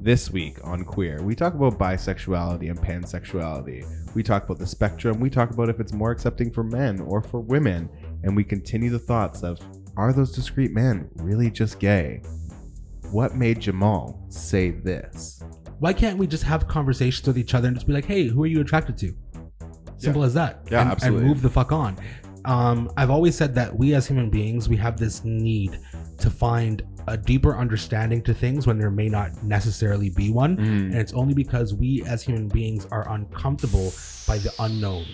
This week on Queer, we talk about bisexuality and pansexuality. We talk about the spectrum. We talk about if it's more accepting for men or for women. And we continue the thoughts of, are those discrete men really just gay? What made Jamal say this? Why can't we just have conversations with each other and just be like, hey, who are you attracted to? Simple as that. Yeah, absolutely. And move the fuck on. I've always said that we as human beings, we have this need to find a deeper understanding to things when there may not necessarily be one. And it's only because we as human beings are uncomfortable by the unknown.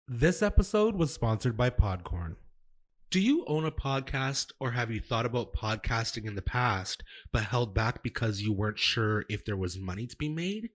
This episode was sponsored by Podcorn. Do you own a podcast, or have you thought about podcasting in the past but held back because you weren't sure if there was money to be made?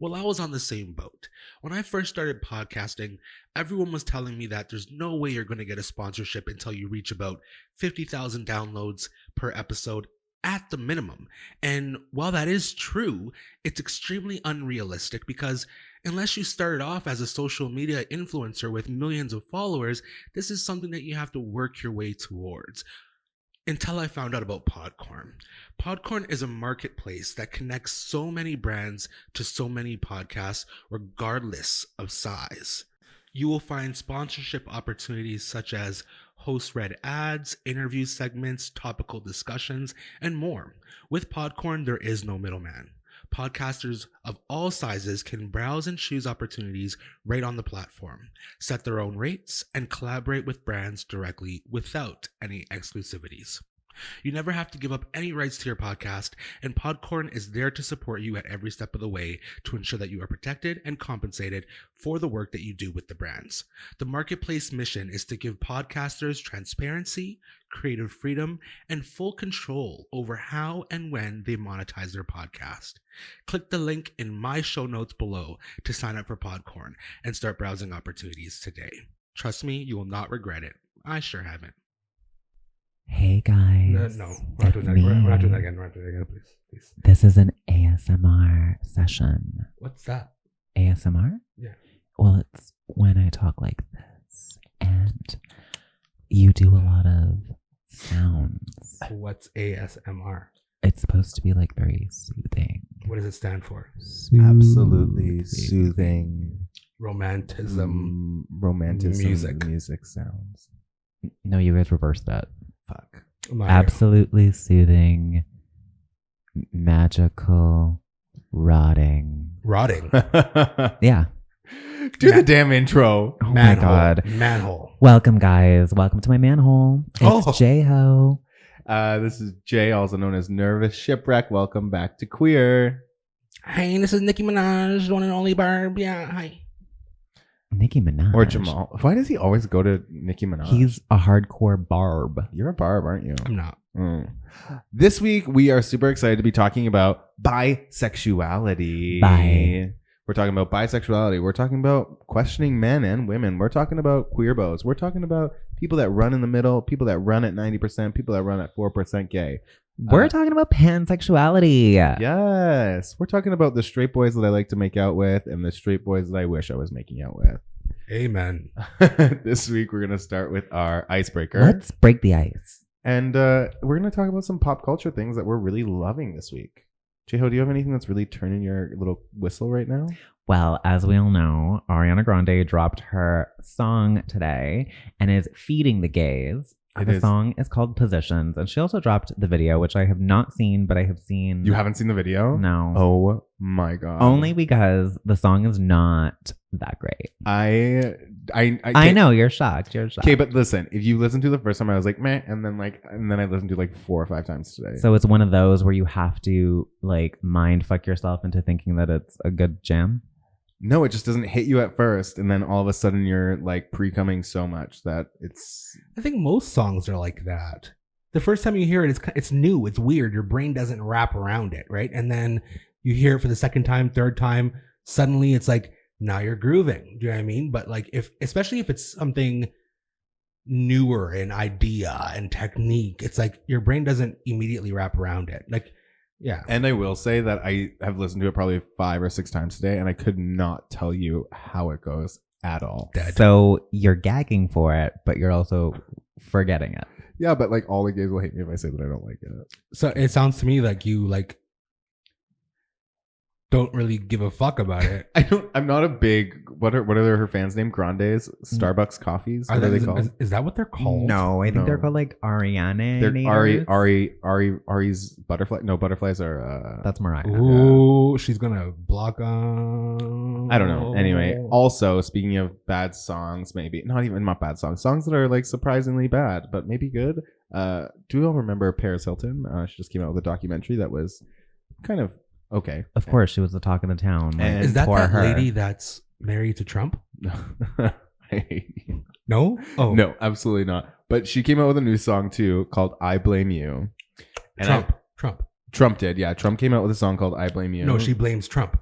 Well, I was on the same boat. When I first started podcasting, everyone was telling me that there's no way you're going to get a sponsorship until you reach about 50,000 downloads per episode at the minimum. And while that is true, it's extremely unrealistic because unless you started off as a social media influencer with millions of followers, this is something that you have to work your way towards. Until I found out about Podcorn. Podcorn is a marketplace that connects so many brands to so many podcasts, regardless of size. You will find sponsorship opportunities such as host-read ads, interview segments, topical discussions, and more. With Podcorn, there is no middleman. Podcasters of all sizes can browse and choose opportunities right on the platform, set their own rates, and collaborate with brands directly without any exclusivities. You never have to give up any rights to your podcast, and Podcorn is there to support you at every step of the way to ensure that you are protected and compensated for the work that you do with the brands. The marketplace mission is to give podcasters transparency, creative freedom, and full control over how and when they monetize their podcast. Click the link in my show notes below to sign up for Podcorn and start browsing opportunities today. Trust me, you will not regret it. I sure haven't. Hey guys. No, we're not doing that. We're not doing that again. We're not doing that again, please. This is an ASMR session. What's that? ASMR? Yeah. Well, it's when I talk like this and you do a lot of sounds. What's ASMR? It's supposed to be like very soothing. What does it stand for? Absolutely soothing. Romanticism. Romanticism. Music sounds. No, you guys reversed that. Fuck. Absolutely soothing, magical, rotting. Rotting. Yeah. Do the damn intro. Oh my God. Manhole. Welcome, guys. Welcome to my manhole. It's J-Ho. This is Jay, also known as Nervous Shipwreck. Welcome back to Queer. Hey, this is Nicki Minaj, one and only Barb. Yeah, hi. Nicki Minaj. Or Jamal. Why does he always go to Nicki Minaj? He's a hardcore Barb. You're a Barb, aren't you? I'm not. This week, we are super excited to be talking about bisexuality. We're talking about bisexuality. We're talking about questioning men and women. We're talking about queer bows. We're talking about people that run in the middle, people that run at 90%, people that run at 4% gay. We're talking about pansexuality. Yes. We're talking about the straight boys that I like to make out with and the straight boys that I wish I was making out with. Amen. This week, we're going to start with our icebreaker. Let's break the ice. And we're going to talk about some pop culture things that we're really loving this week. J-Ho, do you have anything that's really turning your little whistle right now? Well, as we all know, Ariana Grande dropped her song today and is feeding the gays. The song is called Positions, and she also dropped the video, which I have not seen, but I have seen. You haven't seen the video? No. Oh my God. Only because the song is not that great. I know you're shocked. You're shocked. Okay, but listen, if you listen to the first time, I was like, meh, and then I listened to like 4 or 5 times today. So it's one of those where you have to like mind fuck yourself into thinking that it's a good jam. No, it just doesn't hit you at first, and then all of a sudden you're like pre-coming so much that it's. I think most songs are like that. The first time you hear it, it's new, it's weird. Your brain doesn't wrap around it, right? And then you hear it for the second time, third time. Suddenly, it's like now you're grooving. Do you know what I mean? But like, especially if it's something newer in idea and technique, it's like your brain doesn't immediately wrap around it. Like. Yeah. And I will say that I have listened to it probably 5 or 6 times today, and I could not tell you how it goes at all. So you're gagging for it, but you're also forgetting it. Yeah, but like all the gays will hate me if I say that I don't like it. So it sounds to me like you like don't really give a fuck about it. I'm not a big. What are her fans' name? Grandes, Starbucks coffees. What are they called? Is that what they're called? No, I think No. they're called like Ariana. They're Ari's butterfly. No, butterflies are. That's Mariah. Ooh, she's gonna block on. I don't know. Anyway, also speaking of bad songs, maybe not bad songs that are like surprisingly bad, but maybe good. Do you all remember Paris Hilton? She just came out with a documentary that was kind of okay. Of course, she was the talk of the town. Like, And Is that for her. lady that's married to Trump? I hate you. No. Oh No, absolutely not. But she came out with a new song too called "I Blame You." And Trump. did, yeah. Trump came out with a song called "I Blame You." No, she blames Trump.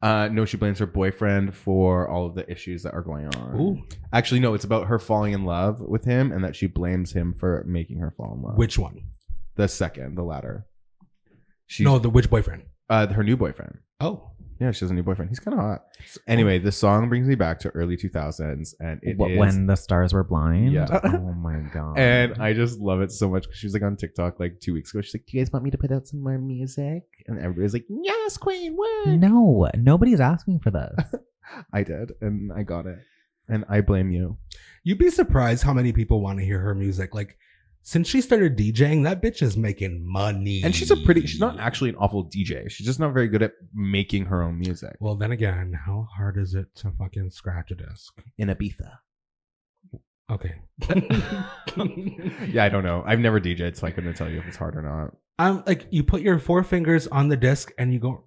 No, she blames her boyfriend for all of the issues that are going on. Ooh. Actually, no, it's about her falling in love with him and that she blames him for making her fall in love. Which one? The latter. Which boyfriend? Her new boyfriend. Oh. Yeah, she has a new boyfriend. He's kind of hot. Anyway, the song brings me back to early 2000s, and it is when the stars were blind. Yeah. Oh my god. and I just love it so much because she was like on TikTok like 2 weeks ago. She's like, "Do you guys want me to put out some more music?" And everybody's like, "Yes, Queen, what?" No, nobody's asking for this. I did, and I got it. And I blame you. You'd be surprised how many people want to hear her music. Like, since she started DJing, that bitch is making money. And she's not actually an awful DJ. She's just not very good at making her own music. Well, then again, how hard is it to fucking scratch a disc? In Ibiza. Okay. Yeah, I don't know. I've never DJed, so I couldn't tell you if it's hard or not. Like you put your 4 fingers on the disc and you go.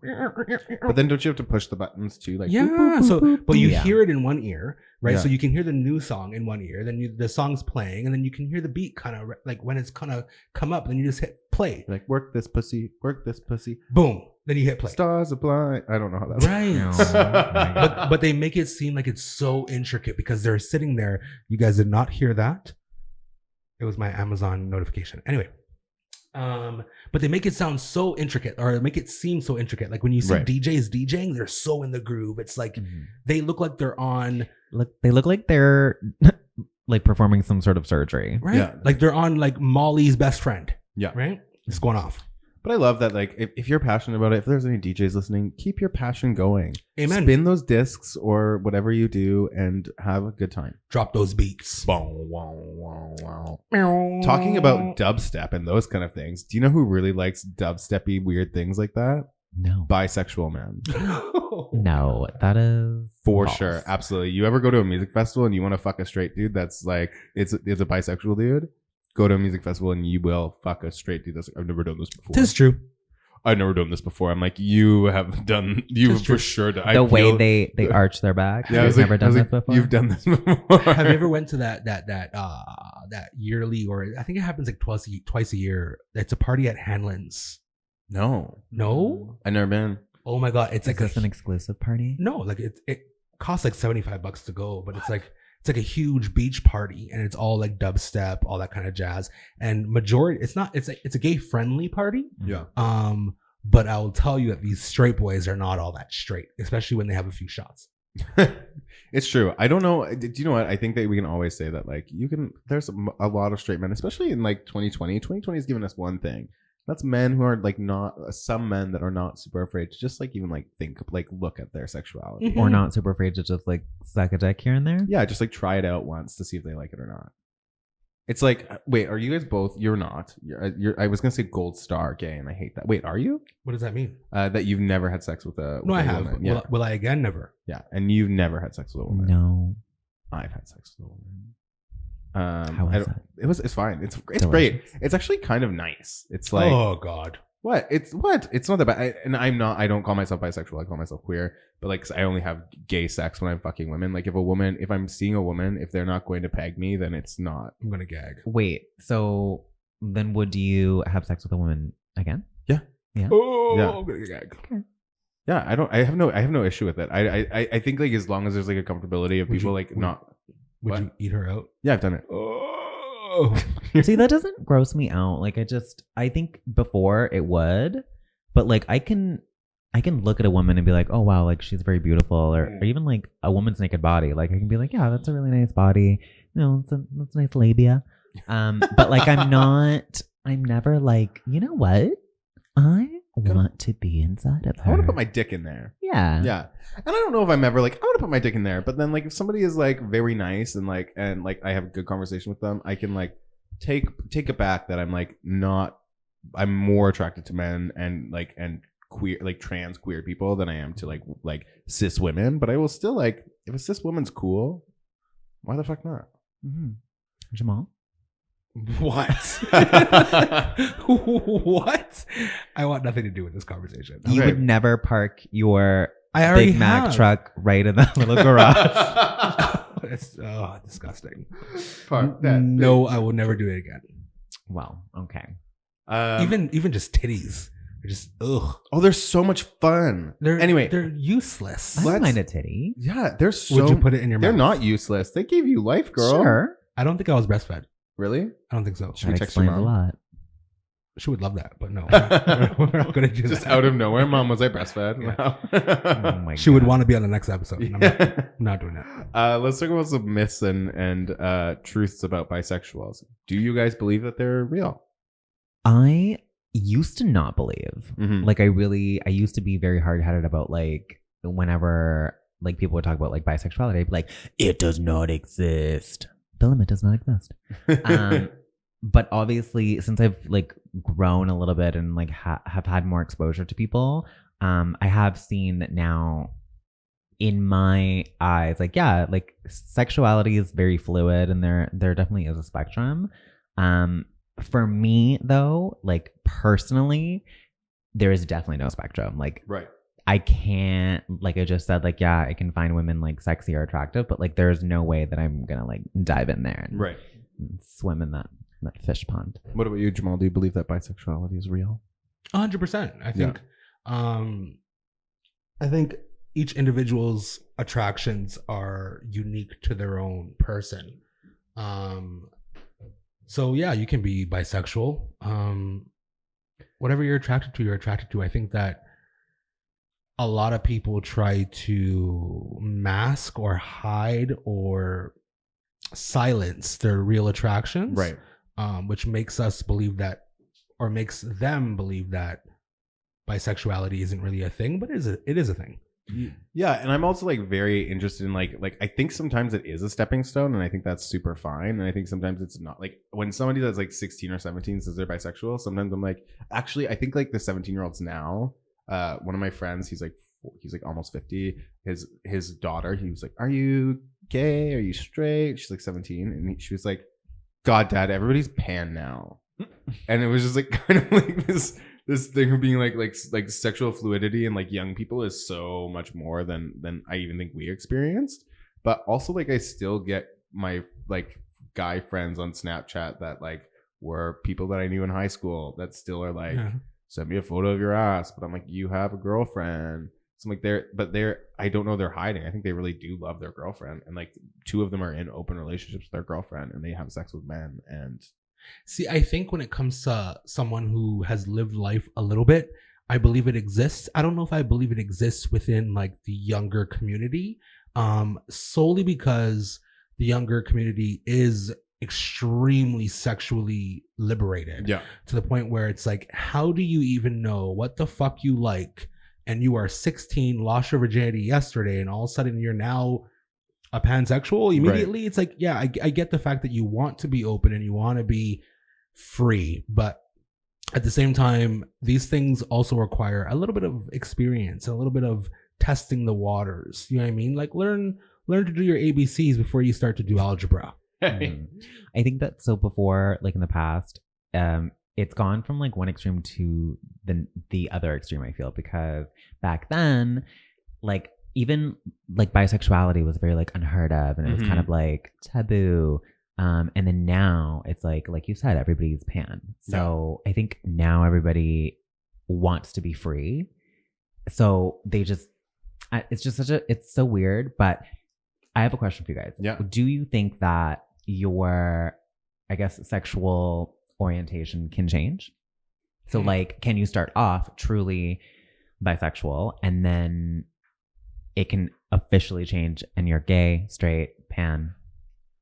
But then don't you have to push the buttons too? Like Yeah. boop, boop, boop, So, boop, but you boop. hear it in one ear, right? Yeah. So you can hear the new song in one ear. Then the song's playing, and then you can hear the beat kind of like when it's kind of come up. Then you just hit play. Like work this pussy, work this pussy. Boom. Then you hit play. Stars are blind. I don't know how that's Right. No. But they make it seem like it's so intricate because they're sitting there. You guys did not hear that. It was my Amazon notification. Anyway. But they make it sound so intricate, or make it seem so intricate. Like when you see Right. DJs DJing, they're so in the groove. It's like they look like they're on, They look like they're like performing some sort of surgery. right? Yeah. Like they're on like Molly's best friend, Yeah. right? It's going off. But I love that, like, if you're passionate about it, if there's any DJs listening, keep your passion going. Amen. Spin those discs or whatever you do and have a good time. Drop those beats. Talking about dubstep and those kind of things, do you know who really likes dubsteppy weird things like that? No. Bisexual men. No, that is For false. sure. Absolutely. You ever go to a music festival and you want to fuck a straight dude that's like, it's a bisexual dude? Go to a music festival and you will fuck a straight dude. That's like, I've never done this before. Tis true. I've never done this before. I'm like, you have done, you Tis for true. sure. The way they arch their back. Yeah, I You've was like, never done this before. You've done this before. Have you ever went to that yearly, or I think it happens like twice a year? It's a party at Hanlon's. No. No? I've never been. Oh my god, it's Is like this an exclusive party? no, like it costs like $75 to go, but it's like a huge beach party, and it's all like dubstep, all that kind of jazz. And majority, it's a gay friendly party. Yeah. But I will tell you that these straight boys are not all that straight, especially when they have a few shots. It's true. I don't know. Do you know what? I think that we can always say that, like, there's a lot of straight men, especially in like 2020. 2020 has given us one thing. That's men who are like some men that are not super afraid to just like even like think, like look at their sexuality. Mhm. Or not super afraid to just like suck a dick here and there? Yeah, just like try it out once to see if they like it or not. It's like, wait, are you guys both? You're not. You're. I was gonna say gold star gay, and I hate that. Wait, are you? What does that mean? That you've never had sex with a No, with I a have. woman. Yeah, Will I again? Never. yeah, and you've never had sex with a woman. No. I've had sex with a woman. How was that? It's fine. It's Delicious. great. It's actually kind of nice. It's like Oh God. what? It's not that bad. I don't call myself bisexual. I call myself queer. But like, 'cause I only have gay sex when I'm fucking women. Like, if I'm seeing a woman, if they're not going to peg me, then it's not. I'm gonna gag. Wait, so then would you have sex with a woman again? Oh, Yeah. I'm gonna gag. Yeah, I have no issue with it. I think like as long as there's like a comfortability of Would people you- like would- not. Would What? you eat her out? Yeah, I've done it. Oh. See, that doesn't gross me out. Like I think before it would, but like I can look at a woman and be like, oh wow, like she's very beautiful, or even like a woman's naked body. Like I can be like, yeah, that's a really nice body. You know, that's a nice labia. But like, I'm never like, you know what? I want to be inside of her. I want to put my dick in there. Yeah. Yeah. And I don't know if I'm ever like, I want to put my dick in there. But then like, if somebody is like very nice and like I have a good conversation with them, I can like take it back that I'm like I'm more attracted to men and queer, like trans queer people than I am to like cis women. But I will still like, if a cis woman's cool, why the fuck not? Mm-hmm. Jamal? What? What? I want nothing to do with this conversation. You Okay. would never park your I already Big Mac have. truck right in the little garage. It's disgusting. Park that No, thing. I will never do it again. Well, okay. Even just titties. They're just ugh. Oh, they're so much fun. Anyway, they're useless. I don't Let's- mind a titty. yeah, they're so. Would you put it in your They're mouth? not useless. They gave you life, girl. Sure. I don't think I was breastfed. Really? I don't think so. Should we That text your explains a mom? lot. She would love that, but no, we're not gonna do Just that. out of nowhere, mom, was I breastfed? Yeah. Oh my She would God. want to be on the next episode. And Yeah. I'm not doing that. Let's talk about some myths and truths about bisexuals. Do you guys believe that they're real? I used to not believe. Mhm. Like I used to be very hard-headed about like whenever like people would talk about like bisexuality, I'd be like, it does not exist. The limit does not exist. But obviously, since I've like grown a little bit and like have had more exposure to people, I have seen that now in my eyes, like, yeah, like sexuality is very fluid and there definitely is a spectrum. For me though, like personally, there is definitely no spectrum. Like Right. I can't, like I just said, like, yeah, I can find women like sexy or attractive, but like there's no way that I'm gonna like dive in there and Right. swim in that fish pond. What about you, Jamal? Do you believe that bisexuality is real? 100%. I think. I think each individual's attractions are unique to their own person. So yeah, you can be bisexual. Whatever you're attracted to, you're attracted to. I think that a lot of people try to mask or hide or silence their real attractions, Right. Which makes us believe that, or makes them believe that bisexuality isn't really a thing, but it is a thing. Yeah, and I'm also like very interested in like I think sometimes it is a stepping stone, and I think that's super fine. And I think sometimes it's not. Like when somebody that's like 16 or 17 says they're bisexual, sometimes I'm like, actually, I think like the 17-year-olds now. One of my friends, he's like almost 50. His daughter, he was like, "Are you gay? Are you straight?" She's like 17, and she was like, "God, Dad, everybody's pan now," and it was just like kind of like this thing of being like sexual fluidity and like young people is so much more than I even think we experienced. But also like I still get my like guy friends on Snapchat that like were people that I knew in high school that still are like, send me a photo of your ass, but I'm like, you have a girlfriend. So I'm like I don't know, they're hiding. I think they really do love their girlfriend, and like two of them are in open relationships with their girlfriend and they have sex with men. And See, I think when it comes to someone who has lived life a little bit, I believe it exists. I don't know if I believe it exists within like the younger community, solely because the younger community is extremely sexually liberated. yeah, To the point where it's like, how do you even know what the fuck you like? And you are 16, lost your virginity yesterday, and all of a sudden you're now a pansexual immediately. Right. It's like, yeah, I get the fact that you want to be open and you want to be free, but at the same time, these things also require a little bit of experience, a little bit of testing the waters. You know what I mean? Like learn to do your ABCs before you start to do algebra. I think that so before, like in the past, it's gone from like one extreme to the other extreme, I feel, because back then, like even like bisexuality was very like unheard of, and it was kind of like taboo. And then now it's like you said, everybody's pan. So I think now everybody wants to be free. So they just, it's just it's so weird. But I have a question for you guys. Yeah. Do you think that your, I guess, sexual orientation can change? So like, can you start off truly bisexual and then it can officially change and you're gay, straight, pan?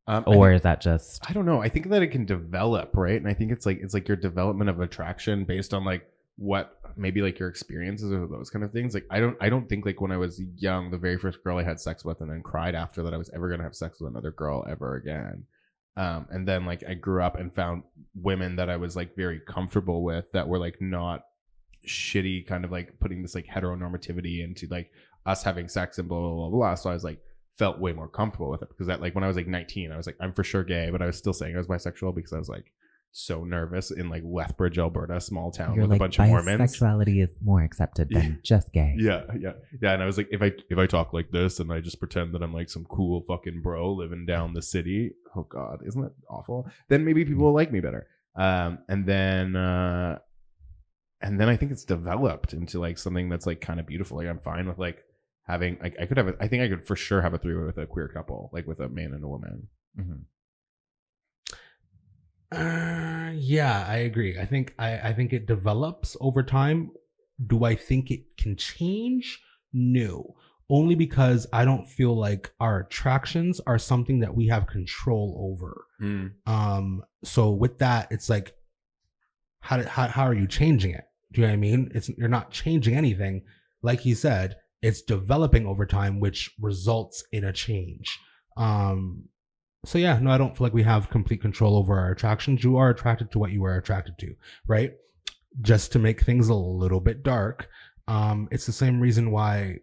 Or is that just... I don't know. I think that it can develop, right? And I think it's like your development of attraction based on like what maybe like your experiences or those kind of things. Like I don't think like when I was young, the very first girl I had sex with and then cried after that I was ever gonna have sex with another girl ever again. And then like I grew up and found women that I was like very comfortable with that were like not shitty, kind of like putting this like heteronormativity into like us having sex and blah blah blah blah. So I was like felt way more comfortable with it because that like when I was like 19, I was like I'm for sure gay, but I was still saying I was bisexual because I was like so nervous in like Lethbridge, Alberta, small town with like, a bunch of Mormons. Bisexuality is more accepted than just gay. Yeah. And I was like, if I talk like this and I just pretend that I'm like some cool fucking bro living down the city, oh god, isn't that awful? Then maybe people will like me better. And then I think it's developed into like something that's like kind of beautiful. Like I'm fine with like having like I think I could for sure have a three-way with a queer couple, like with a man and a woman. Mm-hmm. Yeah, I agree. I think it develops over time. Do I think it can change? No. Only because I don't feel like our attractions are something that we have control over. So with that, it's like, how are you changing it? Do you know what I mean? You're not changing anything. Like he said, it's developing over time, which results in a change. So yeah, no, I don't feel like we have complete control over our attractions. You are attracted to what you are attracted to, right? Just to make things a little bit dark, it's the same reason why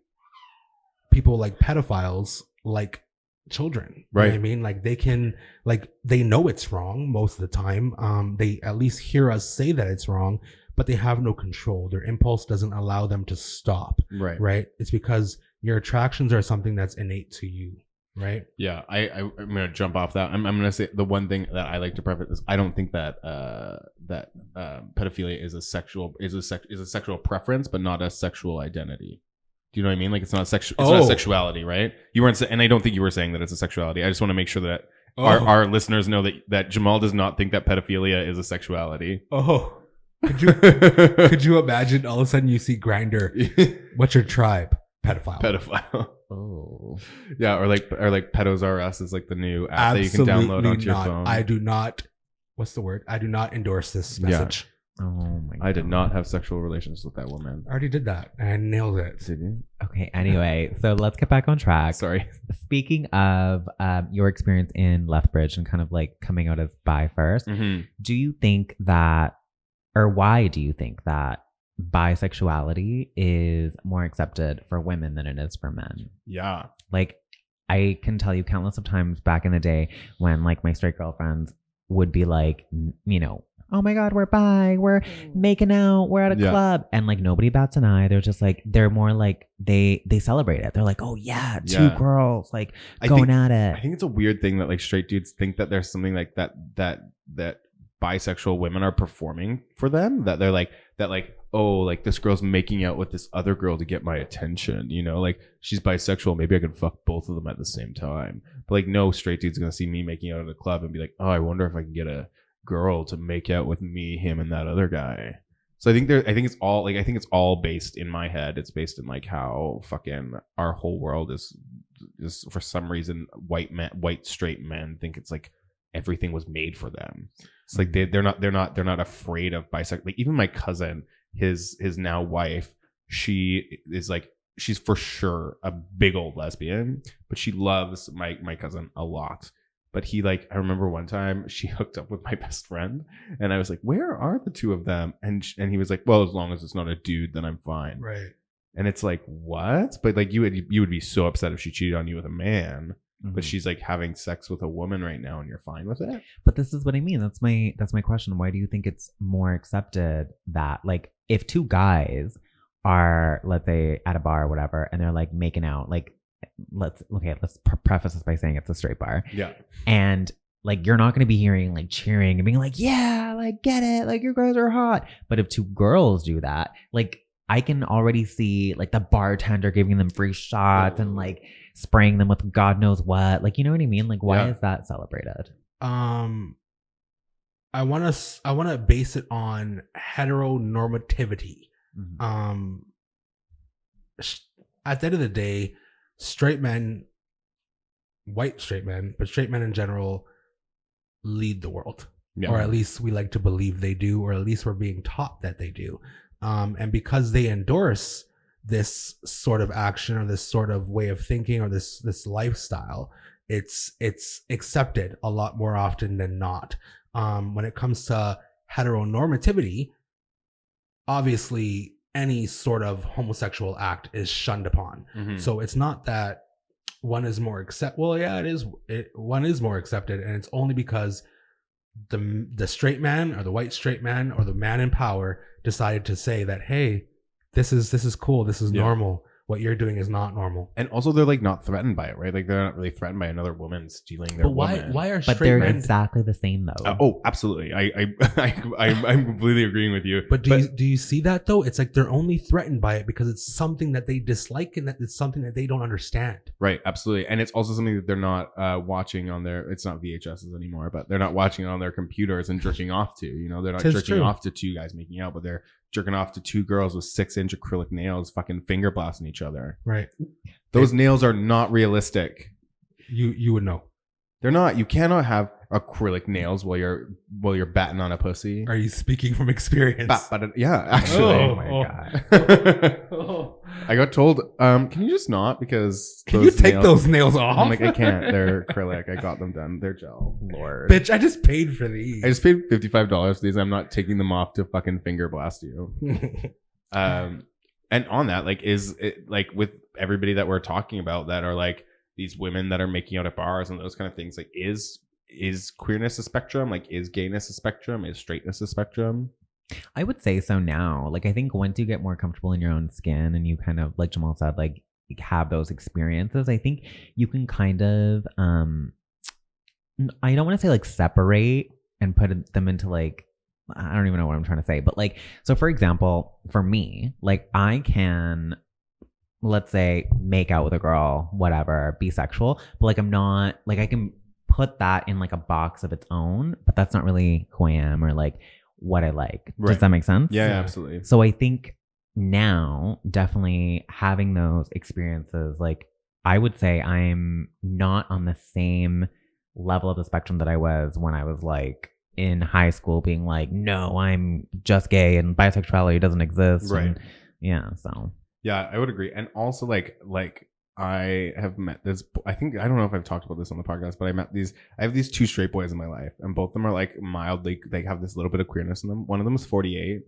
people like pedophiles like children, right? You know what I mean, like they know it's wrong most of the time. They at least hear us say that it's wrong, but they have no control. Their impulse doesn't allow them to stop, right? It's because your attractions are something that's innate to you. Right. Yeah, I'm gonna jump off that. I'm gonna say the one thing that I like to preface is I don't think that pedophilia is a sexual preference, but not a sexual identity. Do you know what I mean? Like it's not not a sexuality, right? You weren't, and I don't think you were saying that it's a sexuality. I just want to make sure that our listeners know that Jamal does not think that pedophilia is a sexuality. Could you imagine all of a sudden you see Grindr? What's your tribe? Pedophile. Oh. Yeah, or like Pedos R Us is like the new app that you can download onto your phone. I do not. What's the word? I do not endorse this message. Yeah. Oh my god. I did not have sexual relations with that woman. I already did that. I nailed it. Did you? Okay, anyway, so let's get back on track. Sorry. Speaking of your experience in Lethbridge and kind of like coming out of bi first, do you think that, or why do you think that bisexuality is more accepted for women than it is for men? Yeah. Like, I can tell you countless of times back in the day when like my straight girlfriends would be like, you know, oh my god, we're bi, we're making out, we're at a club, and like nobody bats an eye. They're just like, they're more like they celebrate it. They're like, oh yeah, two girls like going at it. I think it's a weird thing that like straight dudes think that there's something like that bisexual women are performing for them, that they're like oh, like this girl's making out with this other girl to get my attention, you know, like she's bisexual, maybe I can fuck both of them at the same time. But like no straight dude's gonna see me making out at a club and be like, oh, I wonder if I can get a girl to make out with me, him, and that other guy. So I think it's all based in my head. It's based in like how fucking our whole world is for some reason white straight men think it's like everything was made for them. It's like they're not afraid of bisexual. Like even my cousin, his now wife, she's for sure a big old lesbian, but she loves my cousin a lot. But he I remember one time she hooked up with my best friend, and I was like, where are the two of them? And he was like, well, as long as it's not a dude, then I'm fine. Right. And it's like, what? But like you would be so upset if she cheated on you with a man. But she's like having sex with a woman right now and you're fine with it. But this is what I mean. That's my question. Why do you think it's more accepted that like if two guys are, let's say, at a bar or whatever, and they're like making out, like let's preface this by saying it's a straight bar. Yeah. And like you're not going to be hearing like cheering and being like, yeah, like get it, like your guys are hot. But if two girls do that, like I can already see like the bartender giving them free shots and like spraying them with God knows what. Like, you know what I mean? Like, why is that celebrated? I want to base it on heteronormativity. At the end of the day, straight men white straight men, but straight men in general lead the world. Yeah. Or at least we like to believe they do, or at least we're being taught that they do. And because they endorse this sort of action or this sort of way of thinking or this lifestyle, it's accepted a lot more often than not. When it comes to heteronormativity, obviously any sort of homosexual act is shunned upon. So it's not that one is more one is more accepted, and it's only because the straight man or the white straight man or the man in power decided to say that, hey, this is cool, this is normal, what you're doing is not normal. And also they're like not threatened by it, right? Like they're not really threatened by another woman stealing their woman. Why are But straight they're men exactly the same though. Oh, absolutely. I'm completely agreeing with you. But do you see that though? It's like they're only threatened by it because it's something that they dislike and that it's something that they don't understand. Right, absolutely. And it's also something that they're not watching on their, it's not VHSs anymore, but they're not watching it on their computers and jerking off to, you know, they're not jerking off to two guys making out, but they're jerking off to two girls with 6-inch acrylic nails fucking finger blasting each other. Right. Those nails are not realistic. You would know. They're not. You cannot have acrylic nails while you're batting on a pussy. Are you speaking from experience? Yeah, actually. Oh my God. I got told, can you just not? Because can you take those nails off? I'm like, I can't. They're acrylic. I got them done. They're gel. Lord. Bitch, I just paid for these. I just paid $55 for these. I'm not taking them off to fucking finger blast you. And on that, like, is it like with everybody that we're talking about that are like these women that are making out at bars and those kind of things, like, is queerness a spectrum? Like, is gayness a spectrum? Is straightness a spectrum? I would say so now. Like, I think once you get more comfortable in your own skin and you kind of, like Jamal said, like have those experiences, I think you can kind of, I don't want to say like separate and put them into like, I don't even know what I'm trying to say, but like, so for example, for me, like I can, let's say, make out with a girl, whatever, bisexual, but like I'm not, like I can put that in like a box of its own, but that's not really who I am or like what I like. Right. Does that make sense? Yeah, absolutely. So I think now definitely having those experiences, like I would say I'm not on the same level of the spectrum that I was when I was like in high school being like, no, I'm just gay and bisexuality doesn't exist. Right. And, yeah. So. Yeah, I would agree. And also like I have met this, I don't know if I've talked about this on the podcast, but I have these two straight boys in my life, and both of them are like mildly, they have this little bit of queerness in them. One of them is 48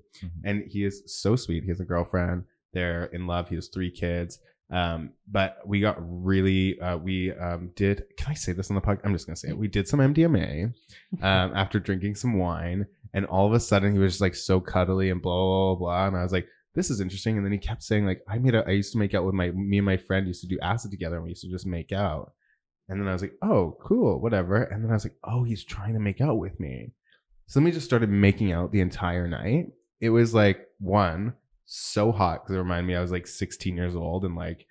and he is so sweet. He has a girlfriend. They're in love. He has 3 kids. But we got really, can I say this on the podcast? I'm just going to say it. We did some MDMA, after drinking some wine, and all of a sudden he was just like so cuddly and blah, blah, blah. And I was like, this is interesting. And then he kept saying like, I used to make out with me and my friend used to do acid together, and we used to just make out. And then I was like, oh, cool, whatever. And then I was like, oh, he's trying to make out with me. So then we just started making out the entire night. It was like, one, so hot because it reminded me I was like 16 years old and like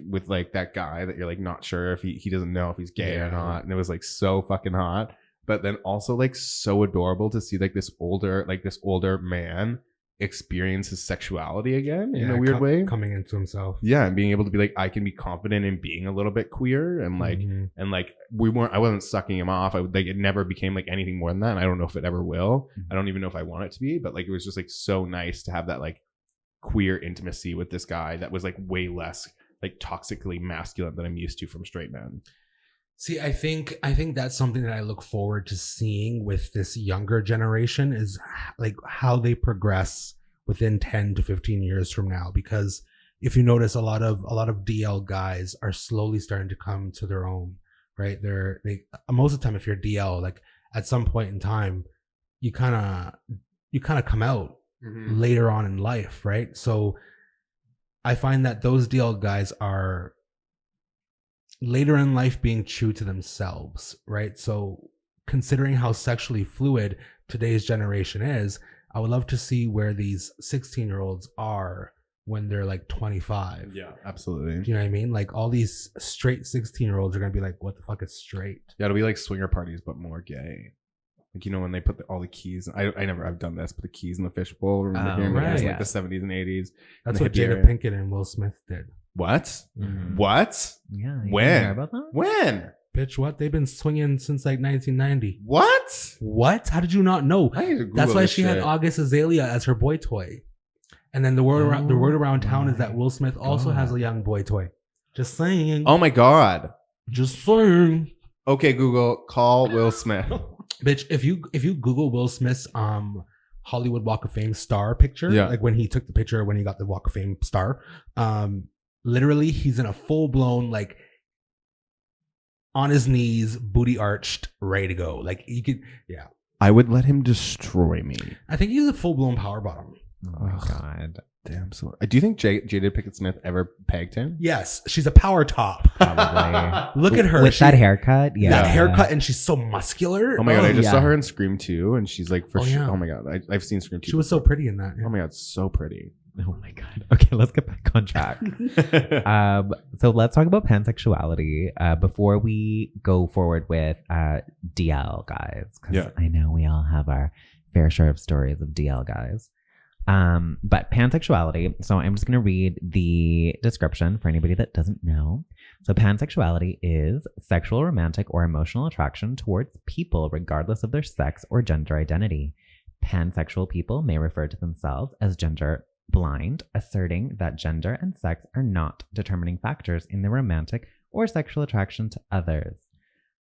with like that guy that you're like not sure if he doesn't know if he's gay or not, and it was like so fucking hot. But then also like so adorable to see like this older man experience his sexuality again in a weird way, coming into himself. Yeah, and being able to be like, I can be confident in being a little bit queer, and like and like I wasn't sucking him off. It never became like anything more than that, and I don't know if it ever will. I don't even know if I want it to be, but like it was just like so nice to have that like queer intimacy with this guy that was like way less like toxically masculine than I'm used to from straight men. See, I think that's something that I look forward to seeing with this younger generation is like how they progress within 10 to 15 years from now. Because if you notice, a lot of DL guys are slowly starting to come to their own, right? They most of the time, if you're DL, like at some point in time, you kind of come out later on in life, right? So I find that those DL guys are later in life being true to themselves, right? So considering how sexually fluid today's generation is, I would love to see where these 16-year-olds are when they're like 25. Yeah, absolutely. Do you know what I mean? Like all these straight 16-year-olds are going to be like, what the fuck is straight? Yeah, it'll be like swinger parties, but more gay. Like, you know, when they put all the keys, I've done this, put the keys in the fishbowl. Remember hearing about this, like the 70s and 80s. That's what Jada Pinkett and Will Smith did. What? Mhm. What? Yeah. You When? hear about that? When? Bitch, what? They've been swinging since like 1990. What? What? How did you not know? I need to Google That's why this she had shit. August Azalea as her boy toy. And then the word around town is that Will Smith also has a young boy toy. Just saying. Oh my God. Just saying. Okay, Google, call Will Smith. Bitch, if you Google Will Smith's Hollywood Walk of Fame star picture, Yeah. like when he took the picture when he got the Walk of Fame star, literally he's in a full blown like on his knees, booty arched, ready to go. Like you could, yeah. I would let him destroy me. I think he's a full blown power bottom. Oh my Ugh. God. Damn. So, do you think Jada Pinkett Smith ever pegged him? Yes, she's a power top. Probably. Look at her With that haircut. Yeah. that haircut, and she's so muscular. Oh my God, I just yeah. saw her in Scream 2, and she's like, for Oh, sure. yeah. Oh my God, I've seen Scream 2. She was so pretty in that. Oh my God, so pretty. Oh my God. Okay, let's get back on track. So let's talk about pansexuality before we go forward with DL guys. 'Cause Yeah. I know we all have our fair share of stories of DL guys. But pansexuality, so I'm just going to read the description for anybody that doesn't know. So pansexuality is sexual, romantic, or emotional attraction towards people regardless of their sex or gender identity. Pansexual people may refer to themselves as gender blind, asserting that gender and sex are not determining factors in their romantic or sexual attraction to others.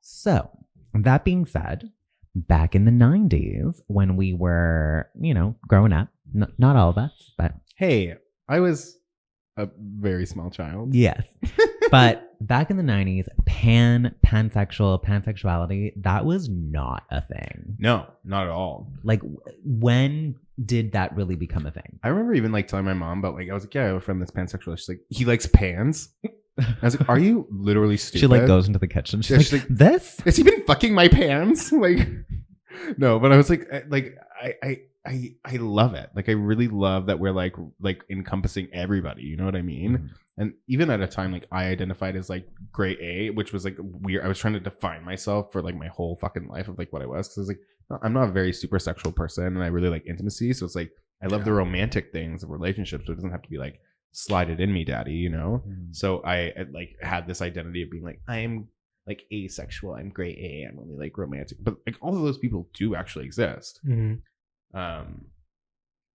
So, that being said, back in the 90s, when we were, growing up, not all of us, but Hey, I was a very small child. yes. But back in the 90s, pansexuality, that was not a thing. No, not at all. Like, when did that really become a thing? I remember even like telling my mom about like, I was like, yeah, I have a friend that's pansexual. She's like, he likes pans. I was like, are you literally stupid? She like goes into the kitchen. She's Yeah, like, she's like, this? has he been fucking my pants? Like, no, but I was like I love it. Like, I really love that we're like encompassing everybody. You know what I mean? Mm-hmm. And even at a time like I identified as like gray A, which was like weird. I was trying to define myself for like my whole fucking life of like what I was, because I was like, I'm not a very super sexual person, and I really like intimacy. So it's like I love the romantic things of relationships, so it doesn't have to be like slide it in me, daddy. You know? Mm. So I like had this identity of being like, I'm like asexual, I'm gray A, I'm only like romantic, but like all of those people do actually exist. Mhm.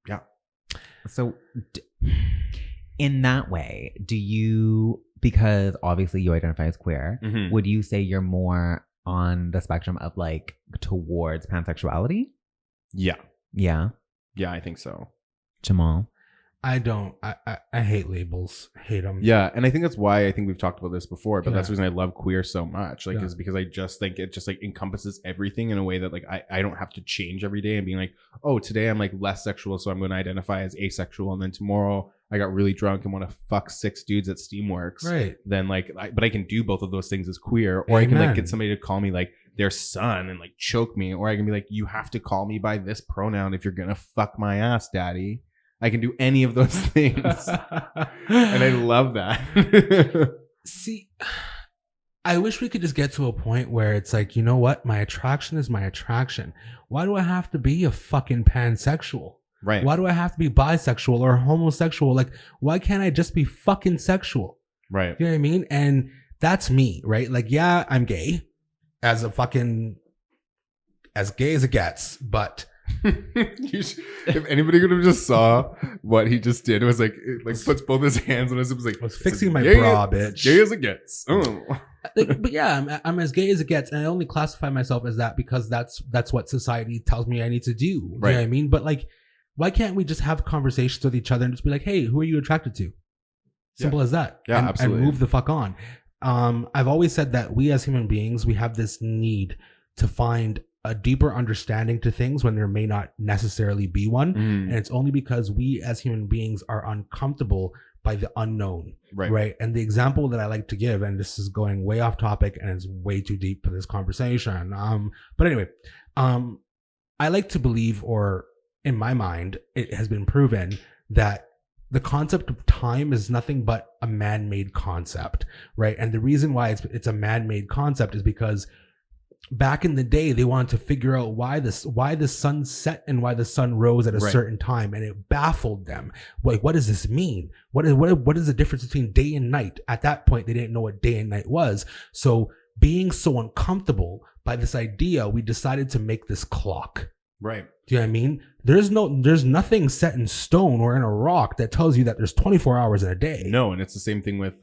Yeah. So, in that way, do you, because obviously you identify as queer, Mhm. would you say you're more on the spectrum of like towards pansexuality? Yeah. Yeah. Yeah, I think so. Jamal? I don't. I hate labels. Hate them. Yeah, and I think that's why I think we've talked about this before, but that's the Yeah. reason I love queer so much. Like, Yeah. is because I just think it just like encompasses everything in a way that like I don't have to change every day and being like, oh, today I'm like less sexual, so I'm going to identify as asexual, and then tomorrow I got really drunk and want to fuck 6 dudes at Steamworks. Right. Then like, but I can do both of those things as queer, or I can like Amen. get somebody to call me like their son and like choke me, or I can be like, you have to call me by this pronoun if you're gonna fuck my ass, daddy. I can do any of those things. And I love that. See, I wish we could just get to a point where it's like, you know what? My attraction is my attraction. Why do I have to be a fucking pansexual? Right. Why do I have to be bisexual or homosexual? Like, why can't I just be fucking sexual? Right. You know what I mean? And that's me, right? Like, yeah, I'm gay as gay as it gets, but If anybody could have just saw what he just did, it was like puts both his hands on his hips, like I was fixing my gay, bra, bitch. Gay as it gets. Oh. But yeah, I'm as gay as it gets, and I only classify myself as that because that's what society tells me I need to do. You know what I mean? But like, why can't we just have conversations with each other and just be like, hey, who are you attracted to? Simple as that. Yeah, absolutely. And move the fuck on. I've always said that we as human beings, we have this need to find a deeper understanding to things when there may not necessarily be one. And it's only because we as human beings are uncomfortable by the unknown. Right. And the example that I like to give, and this is going way off topic and it's way too deep for this conversation. But anyway, I like to believe, or in my mind, it has been proven that the concept of time is nothing but a man-made concept, right? And the reason why it's a man-made concept is because back in the day, they wanted to figure out why the sun set and why the sun rose at a certain time, and it baffled them. Like, what does this mean? What is the difference between day and night? At that point, they didn't know what day and night was. So being so uncomfortable by this idea, we decided to make this clock. Right. Do you know what I mean? There's nothing set in stone or in a rock that tells you that there's 24 hours in a day. No, and it's the same thing with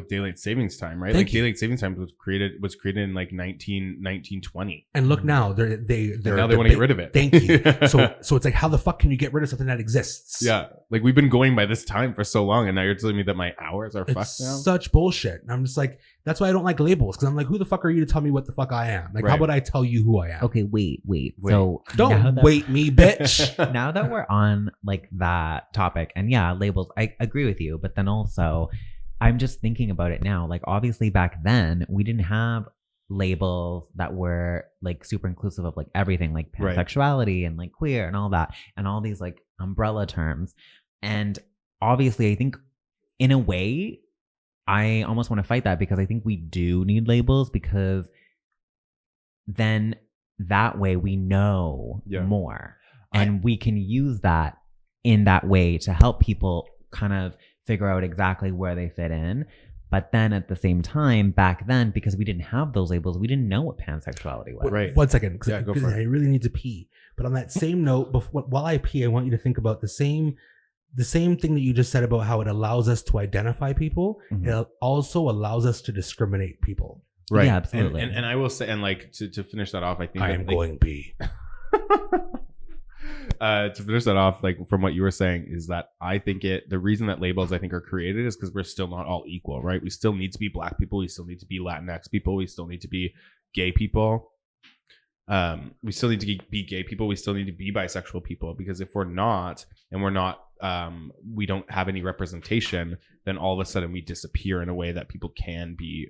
daylight savings time, right? Daylight savings time was created in like 1920. And look now, now they want to get rid of it. Thank you. So it's like, how the fuck can you get rid of something that exists? Yeah, like we've been going by this time for so long, and now you're telling me that my hours are fucked now. Such bullshit. And I'm just like, that's why I don't like labels, because I'm like, who the fuck are you to tell me what the fuck I am? Like, how would I tell you who I am? Okay, wait. So don't wait me, bitch. Now that we're on like that topic, and yeah, labels, I agree with you, but then also I'm just thinking about it now. Like, obviously back then we didn't have labels that were like super inclusive of like everything, like pansexuality and like queer and all that, and all these like umbrella terms. And obviously I think in a way I almost want to fight that, because I think we do need labels, because then that way we know more. And we can use that in that way to help people kind of figure out exactly where they fit in. But then at the same time, back then, because we didn't have those labels, we didn't know what pansexuality was. Right. 1 second. Go for it. I really need to pee. But on that same note, while I pee, I want you to think about the same thing that you just said about how it allows us to identify people. Mm-hmm. It also allows us to discriminate people. Right. Yeah, absolutely. And I will say, and like to finish that off, I think I am going pee. To finish that off, like from what you were saying, is that I think the reason that labels I think are created is because we're still not all equal, right? We still need to be Black people. We still need to be Latinx people. We still need to be gay people. We still need to be gay people. We still need to be bisexual people, because if we're not, and we're not, we don't have any representation, then all of a sudden we disappear in a way that people can be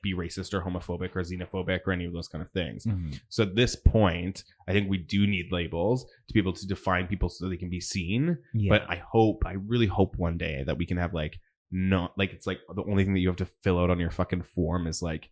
be racist or homophobic or xenophobic or any of those kind of things. Mm-hmm. So at this point, I think we do need labels to be able to define people so they can be seen. Yeah. But I really hope one day that we can have it's like the only thing that you have to fill out on your fucking form is like,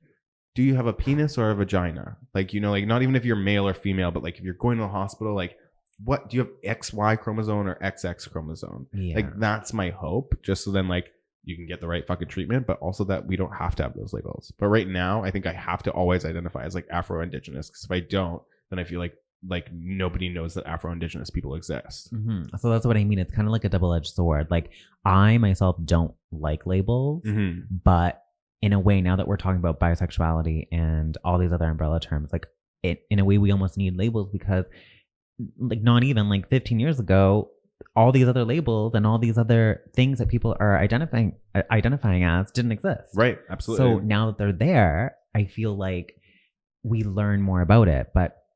do you have a penis or a vagina? Like, you know, like not even if you're male or female, but like if you're going to the hospital, like, what do you have, XY chromosome or XX chromosome? Yeah. Like, that's my hope, just so then like you can get the right fucking treatment, but also that we don't have to have those labels. But right now, I think I have to always identify as like Afro-Indigenous, because if I don't, then I feel like nobody knows that Afro-Indigenous people exist. Mm-hmm. So that's what I mean. It's kind of like a double-edged sword. Like, I myself don't like labels, mm-hmm. but in a way, now that we're talking about bisexuality and all these other umbrella terms, like in a way, we almost need labels, because like not even like 15 years ago, all these other labels and all these other things that people are identifying as didn't exist. Right. Absolutely. So now that they're there, I feel like we learn more about it.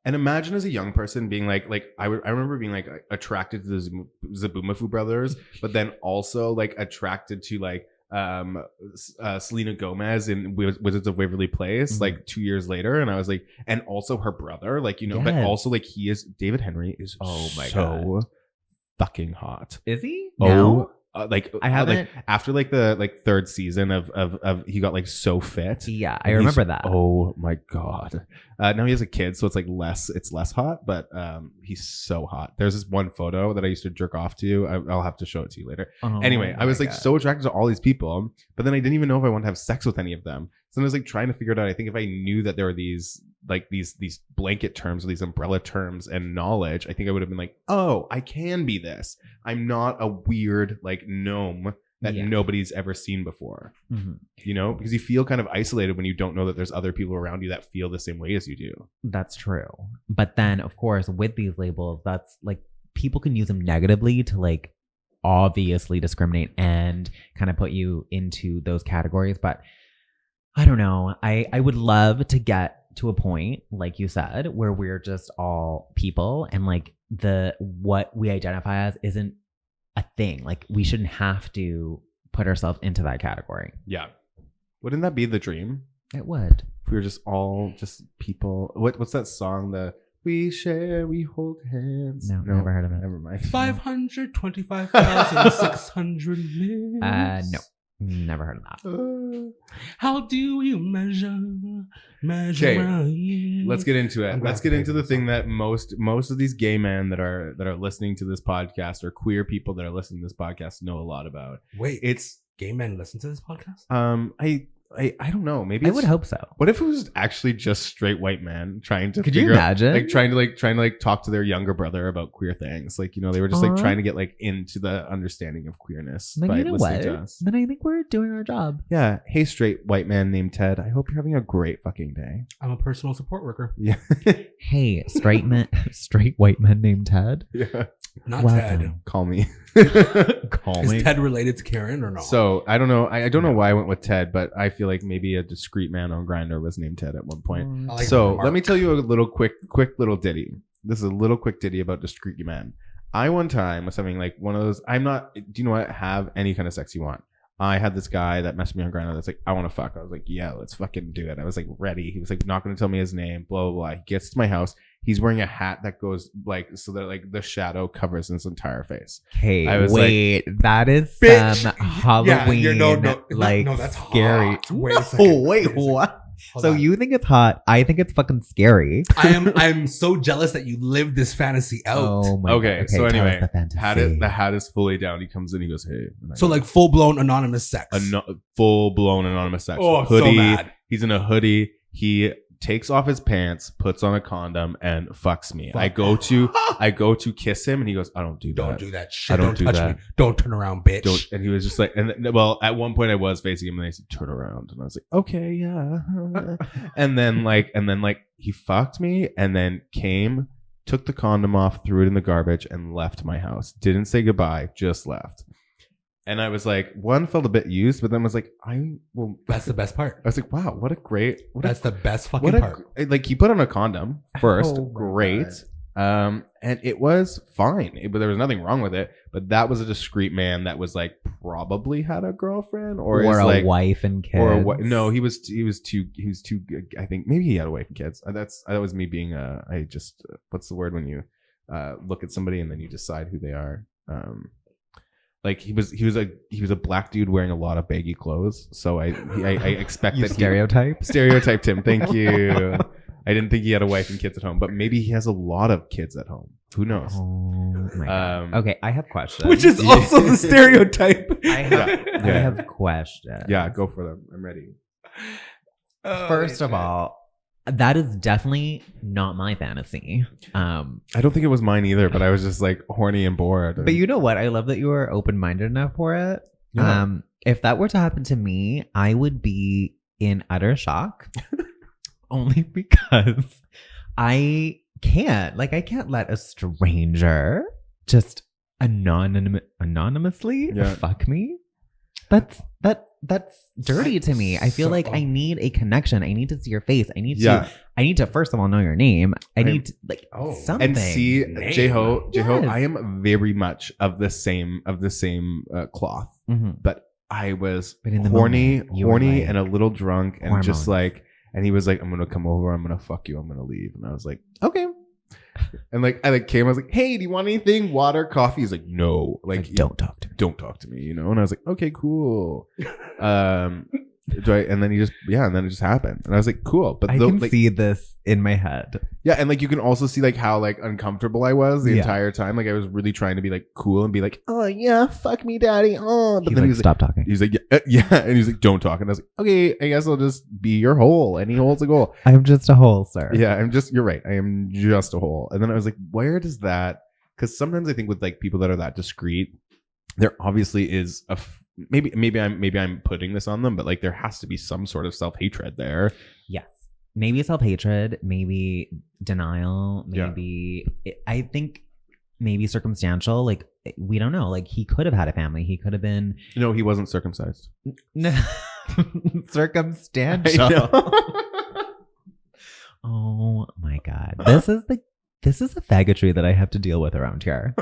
And imagine as a young person being like I remember being like attracted to the Zabumafu brothers, but then also like attracted to like Selena Gomez in Wizards of Waverly Place, mm-hmm. like 2 years later, and I was like, and also her brother, like, you know, but also like David Henry is God, fucking hot. Is he? Oh, like I haven't after like the third season of he got like so fit. Yeah, I remember that. Oh my God. Now he has a kid, so it's less hot, but he's so hot. There's this one photo that I used to jerk off to. I'll have to show it to you later. Anyway, I was like so attracted to all these people, but then I didn't even know if I wanted to have sex with any of them. So I was like trying to figure it out. I think if I knew that there were these blanket terms or these umbrella terms and knowledge, I think I would have been like, oh, I can be this. I'm not a weird like gnome that nobody's ever seen before. Mm-hmm. You know, because you feel kind of isolated when you don't know that there's other people around you that feel the same way as you do. That's true. But then, of course, with these labels, that's like people can use them negatively to like obviously discriminate and kind of put you into those categories. But I don't know. I would love to get to a point, like you said, where we're just all people and like what we identify as isn't a thing. Like, we shouldn't have to put ourselves into that category. Yeah. Wouldn't that be the dream? It would. If we were just all just people. What's that song? We share, we hold hands. No, never heard of it. Never mind. 525,600 minutes. No. Never heard of that. How do you measure? Okay, let's get into it. I'm Let's glad get into the this thing song. that most of these gay men that are listening to this podcast, or queer people that are listening to this podcast, know a lot about. Wait, It's gay men listen to this podcast? I don't know. Maybe I it's, would hope so. What if it was actually just straight white men trying to Could you figure out, imagine? like trying to talk to their younger brother about queer things? Like, you know, they were just like Aw. trying to get like into the understanding of queerness Then by you know listening what? to us. Then I think we're doing our job. Yeah. Hey, straight white man named Ted. I hope you're having a great fucking day. I'm a personal support worker. Yeah. Hey, straight white men named Ted. Yeah. Not Welcome. Ted. Call me. Call Is me. Ted related to Karen or not? So I don't know. I don't know why I went with Ted, but I feel like maybe a discreet man on Grindr was named Ted at one point. I like So Mark. let me tell you a little quick little ditty. This is a little quick ditty about discreet men. I one time was having like one of those. I'm not. Do you know what? Have any kind of sex you want. I had this guy that messaged me on Grindr that's like, I want to fuck. I was like, yeah, let's fucking do it. I was like, ready. He was like, not going to tell me his name. Blah blah blah. He gets to my house. He's wearing a hat that goes like so that like the shadow covers his entire face. Hey, I was wait, that is Bitch. some Halloween, like no, that's scary. hot. Wait a No, second. wait, Wait a second. what? Hold So on. you think it's hot? I think it's fucking scary. I'm so jealous that you lived this fantasy out. Oh my Okay, God. so tell us anyway, the fantasy. the hat is fully down. He comes in. He goes, hey. And I So go, like full blown anonymous sex. full blown anonymous sex. Oh, hoodie. so mad. He's in a hoodie. He takes off his pants, puts on a condom, and fucks me. Fuck. I go to kiss him, and he goes, I don't do that. Don't do that shit. I don't Don't do touch that. me. Don't turn around, bitch. Don't. And he was just like, well, at one point I was facing him, and they said, turn around, and I was like, okay, yeah. and then he fucked me, and then came, took the condom off, threw it in the garbage, and left my house. Didn't say goodbye, just left. And I was like, one felt a bit used, but then was like, That's the best part. I was like, wow, what a great, That's the best fucking what a, part. like he put on a condom first, Oh my great. And it was fine. But there was nothing wrong with it. But that was a discreet man that was like probably had a girlfriend or is a like wife and kids. or a no, he was too good. I think maybe he had a wife and kids. That was me being I just what's the word when you look at somebody and then you decide who they are. Like he was a black dude wearing a lot of baggy clothes. So I expect You that stereotyped him. Thank you. I didn't think he had a wife and kids at home, but maybe he has a lot of kids at home. Who knows? Oh my God. Okay, I have questions. Which is also the stereotype. I Yeah. have questions. Yeah, go for them. I'm ready. First of all, that is definitely not my fantasy. I don't think it was mine either, but I was just like horny and bored. But you know what? I love that you were open-minded enough for it. Yeah. If that were to happen to me, I would be in utter shock. Only because I can't let a stranger just anonymously Yeah. fuck me. That's dirty to me. I feel like I need a connection. I need to see your face. I need to first of all know your name. I need to something. And see, J-Ho, Yes. I am very much of the same cloth. Mhm. But I was But in the horny moment, you were like, and a little drunk and just hormones. like, and he was like, I'm gonna come over, I'm gonna fuck you, I'm gonna leave, and I was like, okay. And like I came, I was like, hey, do you want anything? Water, coffee? He's like, no, like don't talk to me. don't talk to me, you know. And I was like, okay, cool. And then and then it just happened, and I was like, cool. But I can see this in my head. yeah, and like you can also see like how like uncomfortable I was the Yeah. entire time. Like I was really trying to be like cool and be like, oh yeah, fuck me, daddy. Oh, but He's then like, he's stop talking. He's like, yeah, and he's like, don't talk. And I was like, okay, I guess I'll just be your hole. Any hole's a goal. I'm just a hole, sir. Yeah, you're right. I am just a hole. And then I was like, where does that? Because sometimes I think with like people that are that discreet, there obviously is maybe I'm putting this on them, but like there has to be some sort of self-hatred there. Yes. Maybe self-hatred, maybe denial, Yeah. maybe I think maybe circumstantial. Like we don't know. Like he could have had a family. He could have been No, he wasn't circumcised. circumstantial. I know. Oh my God. This is the faggotry that I have to deal with around here.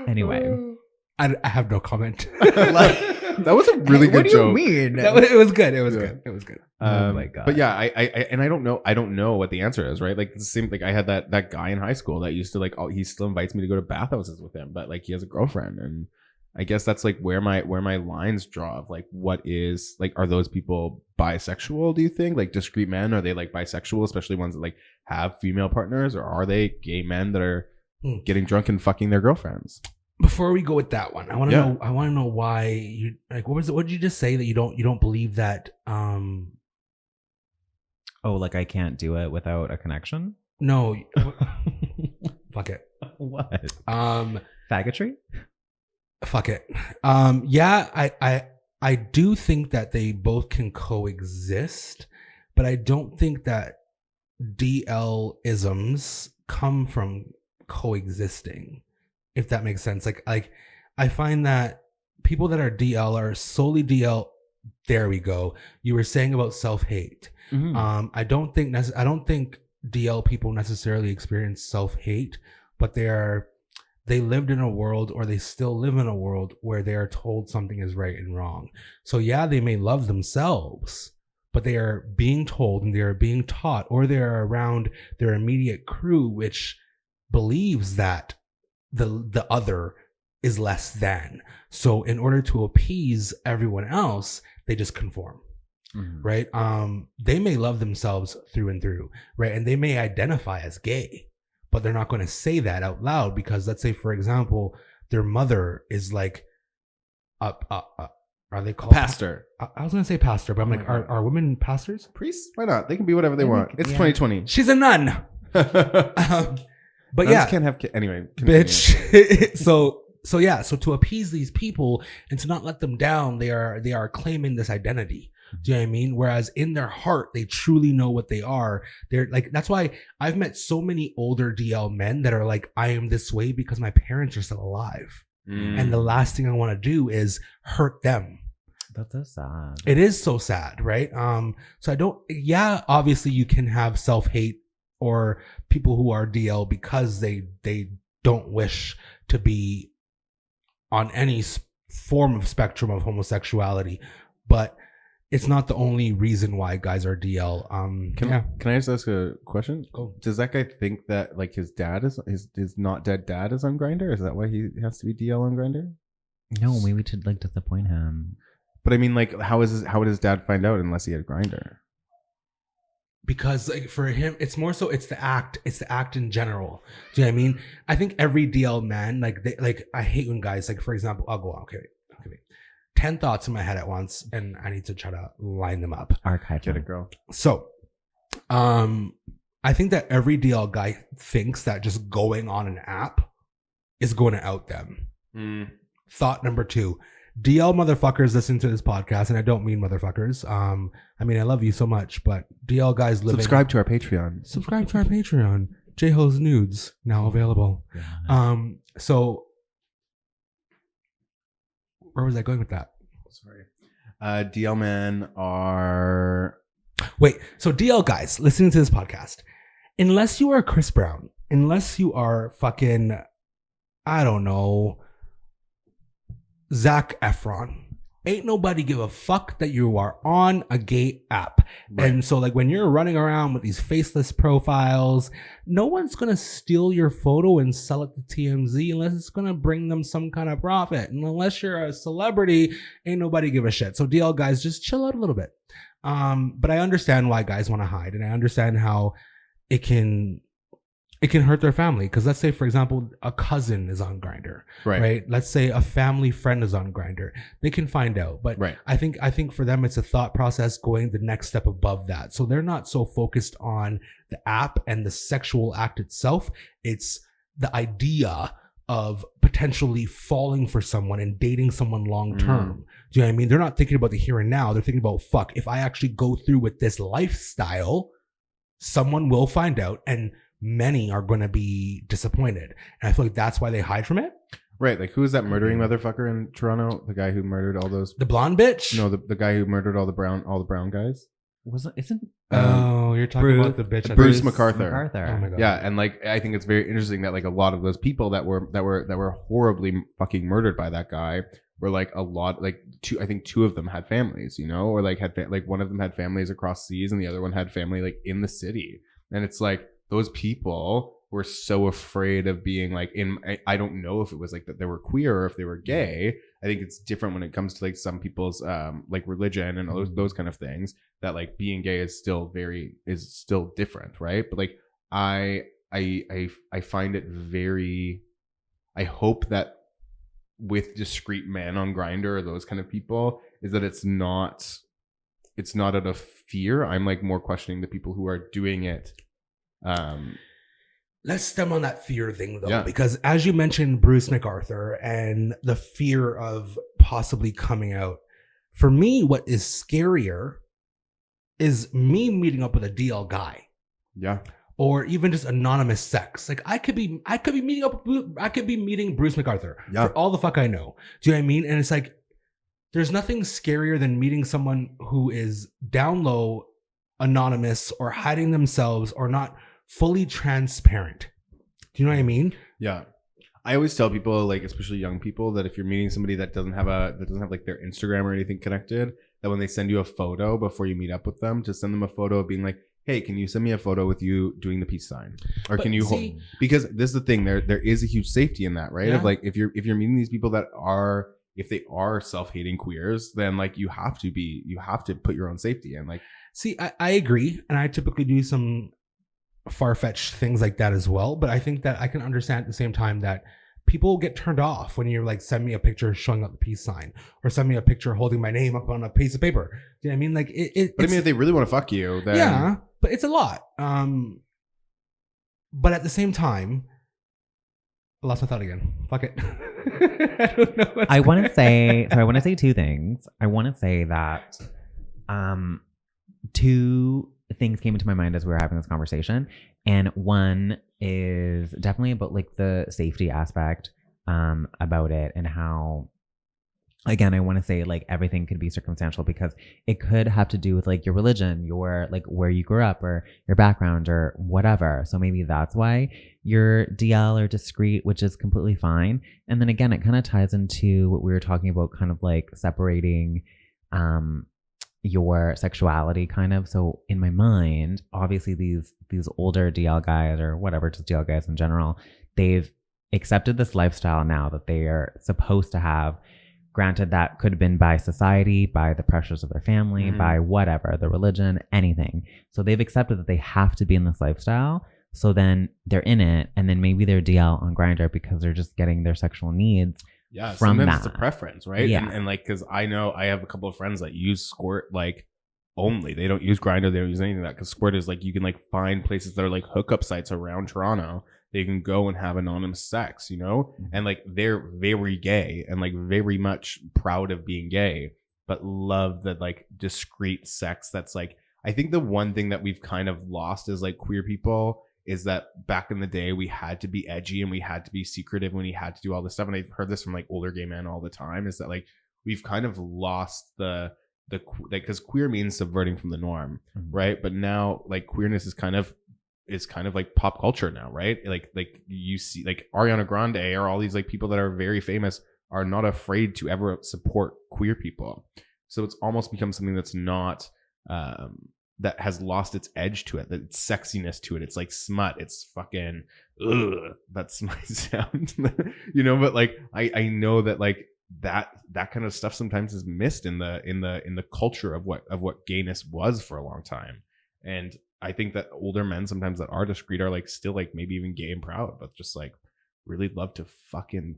Anyway. I have no comment. That was a really good joke. What do you mean? It was good. It was Yeah. good. It was good. Oh my God. But yeah, I don't know what the answer is, right? Like it's the same. Like I had that guy in high school that used to like. He still invites me to go to bathhouses with him, but like he has a girlfriend, and I guess that's like where my lines draw of like what is like, are those people bisexual, do you think? Like discrete men, are they like bisexual, especially ones that like have female partners, or are they gay men that are getting drunk and fucking their girlfriends? Before we go with that one, I want to know why you like, what did you just say that you don't believe that Oh, like I can't do it without a connection? No. Fuck it. What? Faggotry? Fuck it. Yeah, I do think that they both can coexist, but I don't think that DL-isms come from coexisting, if that makes sense. Like I find that people that are DL are solely DL. There we go. You were saying about self-hate. Mm-hmm. I don't think DL people necessarily experience self-hate, but they lived in a world, or they still live in a world, where they are told something is right and wrong. So yeah, they may love themselves, but they are being told and they are being taught, or they are around their immediate crew, which believes that the other is less than. So in order to appease everyone else, they just conform. Mm-hmm. Right? They may love themselves through and through, right? And they may identify as gay, but they're not going to say that out loud, because let's say, for example, their mother is like, are they called pastor? I was going to say pastor, but I'm like, are women pastors? Priests? Why not? They can be whatever they want. It's 2020. She's a nun. But nuns can't have kids. Anyway, bitch. So yeah, so to appease these people and to not let them down, they are claiming this identity. Do you know what I mean? Whereas in their heart, they truly know what they are. They're like, that's why I've met so many older DL men that are like, I am this way because my parents are still alive. And the last thing I want to do is hurt them. That's so sad. It is so sad, right? So obviously you can have self-hate or people who are DL because they don't wish to be on any form of spectrum of homosexuality, but it's not the only reason why guys are DL. Can I just ask a question? Oh. Does that guy think that like his dad is his not dead dad is on Grindr? Is that why he has to be DL on Grindr? No, maybe to like disappoint him. But I mean, like, how would his dad find out unless he had Grindr? Because like for him, it's more so it's the act in general. Do you know what I mean? I think every DL man, I hate when guys, like, for example, I'll go on. Okay. 10 thoughts in my head at once, and I need to try to line them up. Archive. Get it, girl. So, I think that every DL guy thinks that just going on an app is going to out them. Thought number 2. DL motherfuckers listen to this podcast, and I don't mean motherfuckers. I mean, I love you so much, but DL guys living... Subscribe to our Patreon. Subscribe to our Patreon. J-Ho's Nudes, now available. Yeah. So... Where was I going with that? Sorry. DL men are... Wait, so DL guys listening to this podcast, unless you are Chris Brown, unless you are fucking, I don't know, Zac Efron, ain't nobody give a fuck that you are on a gay app. Right. And so like when you're running around with these faceless profiles, no one's going to steal your photo and sell it to TMZ unless it's going to bring them some kind of profit. And unless you're a celebrity, ain't nobody give a shit. So DL guys, just chill out a little bit. But I understand why guys want to hide, and I understand how it can hurt their family. Because let's say, for example, a cousin is on Grindr, right? Let's say a family friend is on Grindr. They can find out. But right. I think for them, it's a thought process going the next step above that. So they're not so focused on the app and the sexual act itself. It's the idea of potentially falling for someone and dating someone long term. Do you know what I mean? They're not thinking about the here and now. They're thinking about, fuck, if I actually go through with this lifestyle, someone will find out, and many are going to be disappointed. And I feel like that's why they hide from it. Right. Like, who is that murdering motherfucker in Toronto? The guy who murdered all those... The blonde bitch? No, the guy who murdered all the brown guys. You're talking about the bitch. Bruce McArthur. Oh my God. Yeah. And like, I think it's very interesting that like a lot of those people that were horribly fucking murdered by that guy were like a lot, like I think two of them had families, you know, or like like one of them had families across seas and the other one had family like in the city. And it's like, those people were so afraid of being like I don't know if it was like that they were queer or if they were gay. I think it's different when it comes to like some people's like religion and those kind of things, that like being gay is still different, right? But like I find it very, I hope that with discreet men on Grindr or those kind of people is that it's not out of fear. I'm like more questioning the people who are doing it. Let's stem on that fear thing though, because as you mentioned, Bruce MacArthur and the fear of possibly coming out. For me, what is scarier is me meeting up with a DL guy. Yeah. Or even just anonymous sex. Like I could be meeting Bruce MacArthur for all the fuck I know. Do you know what I mean? And it's like, there's nothing scarier than meeting someone who is down low, anonymous, or hiding themselves, or not fully transparent. Do you know what I mean? Yeah. I always tell people, like especially young people, that if you're meeting somebody that doesn't have like their Instagram or anything connected, that when they send you a photo before you meet up with them, to send them a photo of being like, hey, can you send me a photo with you doing the peace sign? Or can you hold? Because this is the thing, there is a huge safety in that, right? Yeah. Of like if you're meeting these people that are, if they are self-hating queers, then like you have to put your own safety in. Like, see, I agree, and I typically do some far-fetched things like that as well. But I think that I can understand at the same time that people get turned off when you're like, send me a picture showing up the peace sign, or send me a picture holding my name up on a piece of paper. Do you know what I mean? Like but I mean, if they really want to fuck you, then yeah, but it's a lot. But at the same time, I lost my thought again. Fuck it. I don't know. I want to say two things. I want to say that two things came into my mind as we were having this conversation. And one is definitely about like the safety aspect about it, and how, again, I want to say like everything could be circumstantial, because it could have to do with like your religion, your like where you grew up, or your background, or whatever. So maybe that's why you're DL or discreet, which is completely fine. And then again, it kind of ties into what we were talking about, kind of like separating your sexuality kind of. So in my mind, obviously these older DL guys, or whatever, just DL guys in general, they've accepted this lifestyle now that they are supposed to have. Granted, that could have been by society, by the pressures of their family, by whatever, the religion, anything. So they've accepted that they have to be in this lifestyle. So then they're in it, and then maybe they're DL on Grindr because they're just getting their sexual needs from sometimes that. It's a preference, right? Yeah. And like, because I know I have a couple of friends that use Squirt like only. They don't use Grindr. They don't use anything like that, because Squirt is like, you can like find places that are like hookup sites around Toronto. They can go and have anonymous sex, you know? And like, they're very gay and like very much proud of being gay, but love that like discreet sex. That's like, I think the one thing that we've kind of lost as like queer people is that back in the day we had to be edgy and we had to be secretive when we had to do all this stuff. And I've heard this from like older gay men all the time, is that like we've kind of lost the because queer means subverting from the norm, right? But now like queerness is kind of like pop culture now, right? Like you see like Ariana Grande or all these like people that are very famous are not afraid to ever support queer people. So it's almost become something that's not that has lost its edge to it, its sexiness to it. It's like smut. It's fucking that's my sound. You know, but like I know that like that kind of stuff sometimes is missed in the culture of what gayness was for a long time. And I think that older men sometimes that are discreet are like still like maybe even gay and proud, but just like really love to fucking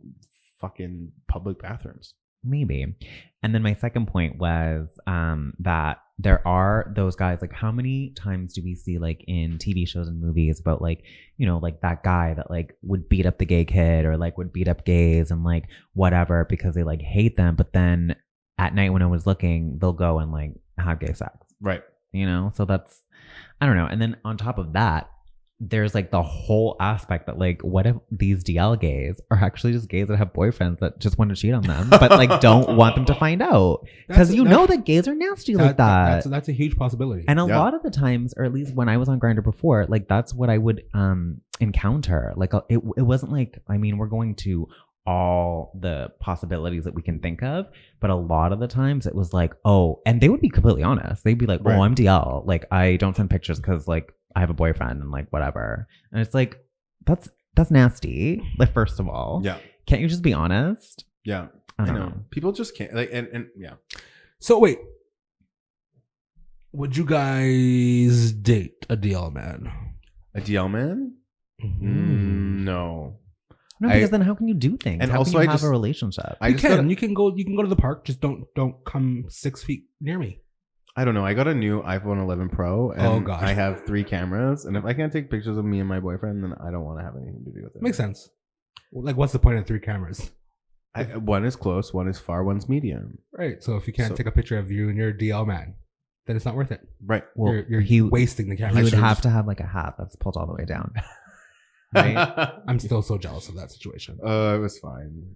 public bathrooms. Maybe. And then my second point was that there are those guys, like how many times do we see like in TV shows and movies about like, you know, like that guy that like would beat up the gay kid or like would beat up gays and like whatever because they like hate them. But then at night when I was looking, they'll go and like have gay sex. Right. You know, so that's, I don't know. And then on top of that, there's like the whole aspect that like, what if these DL gays are actually just gays that have boyfriends that just want to cheat on them, but like don't want them to find out? Because you know that gays are nasty like that. That's a huge possibility. And a lot of the times, or at least when I was on Grindr before, like that's what I would encounter. Like it wasn't like, I mean, we're going to all the possibilities that we can think of, but a lot of the times it was like, oh, and they would be completely honest. They'd be like, oh, I'm DL. Like I don't send pictures because like I have a boyfriend and like whatever. And it's like, That's nasty. Like, first of all, Yeah. can't you just be honest? Yeah. I I don't know. know. People just can't like and yeah. So wait, would you guys date a DL man? A DL man? No. No, because then how can you do things? and How also can you I have just- a relationship? I You just can. got You can go to the park. Just don't come 6 feet near me. I don't know. I got a new iPhone 11 Pro and Oh, gosh. I have 3 cameras, and if I can't take pictures of me and my boyfriend, then I don't want to have anything to do with it. Makes sense. Like, what's the point of 3 cameras? One is close, one is far, one's medium. Right. So if you can't So- take a picture of you and your DL man, then it's not worth it. Right. Well, You're wasting the camera. He would should've have just- to have like a hat that's pulled all the way down. Right? I'm still so jealous of that situation. It was fine.